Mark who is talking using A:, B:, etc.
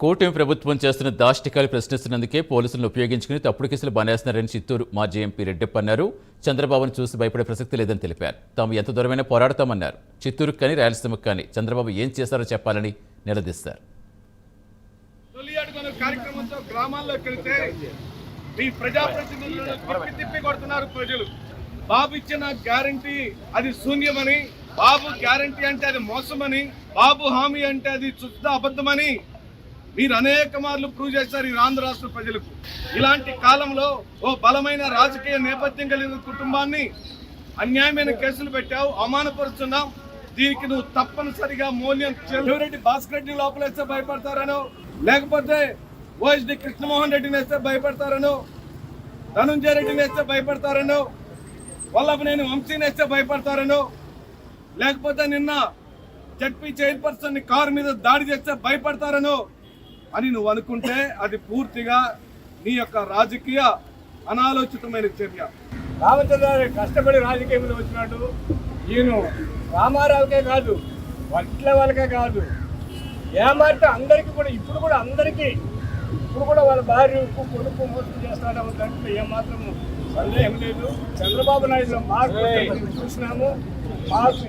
A: కూటమి ప్రభుత్వం చేస్తున్న దాష్టికాలు ప్రశ్నిస్తున్నందుకే పోలీసులను ఉపయోగించుకుని తప్పుడు కేసులు బనేస్తున్నారని చిత్తూరు మాజీ ఎంపీ రెడ్డప్ప అన్నారు. చంద్రబాబును చూసి భయపడే ప్రసక్తి లేదని తెలిపారు. తాము ఎంత దూరమైనా పోరాడతామన్నారు. చిత్తూరుకు కానీ రాయలసీమకు కానీ చంద్రబాబు ఏం చేశారో చెప్పాలని నిలదీస్తారు.
B: కార్యక్రమంతో గ్రామాల్లోకి వెళ్తే ఈ ప్రజాప్రతినిధులను తిప్పి కొడుతున్నారు ప్రజలు. బాబు ఇచ్చిన గ్యారంటీ అది శూన్యమని, బాబు గ్యారంటీ అంటే అది మోసమని, బాబు హామీ అంటే అది శుద్ధ అబద్ధమని మీరు అనేక మార్లు ప్రూవ్ చేశారు ఈ ఆంధ్ర రాష్ట్ర ప్రజలకు. ఇలాంటి కాలంలో ఓ బలమైన రాజకీయ నేపథ్యం కలిగిన కుటుంబాన్ని అన్యాయమైన కేసులు పెట్టావు, అవమానపరుస్తున్నాం. దీనికి నువ్వు తప్పనిసరిగా మూల్యం చెల్లిరెడ్డి భాస్కర్ రెడ్డి లోపలేస్తే భయపడతారనో, లేకపోతే ఓఎస్డి కృష్ణమోహన్ రెడ్డిని వేస్తే భయపడతారనో, ధనుంజయ రెడ్డిని వేస్తే భయపడతారనో, వల్లభనేని వంశీని వేస్తే భయపడతారనో, లేకపోతే నిన్న జడ్పీ చైర్పర్సన్ కారు మీద దాడి చేస్తే భయపడతారనో అని నువ్వు అనుకుంటే అది పూర్తిగా నీ యొక్క రాజకీయ అనాలోచితమైన చర్య.
C: రామచంద్రారెడ్డి కష్టపడి రాజకీయంలో వచ్చినాడు. ఈయన రామారావుకే కాదు, వడ్ల వాళ్ళకే కాదు, ఏమార్ట అందరికీ కూడా ఇప్పుడు కూడా వాళ్ళ భార్య కొడుకు మోసం చేస్తాడని దాంట్లో ఏమాత్రం సందేహం లేదు. చంద్రబాబు నాయుడు మార్పు చూసినాము. మార్పు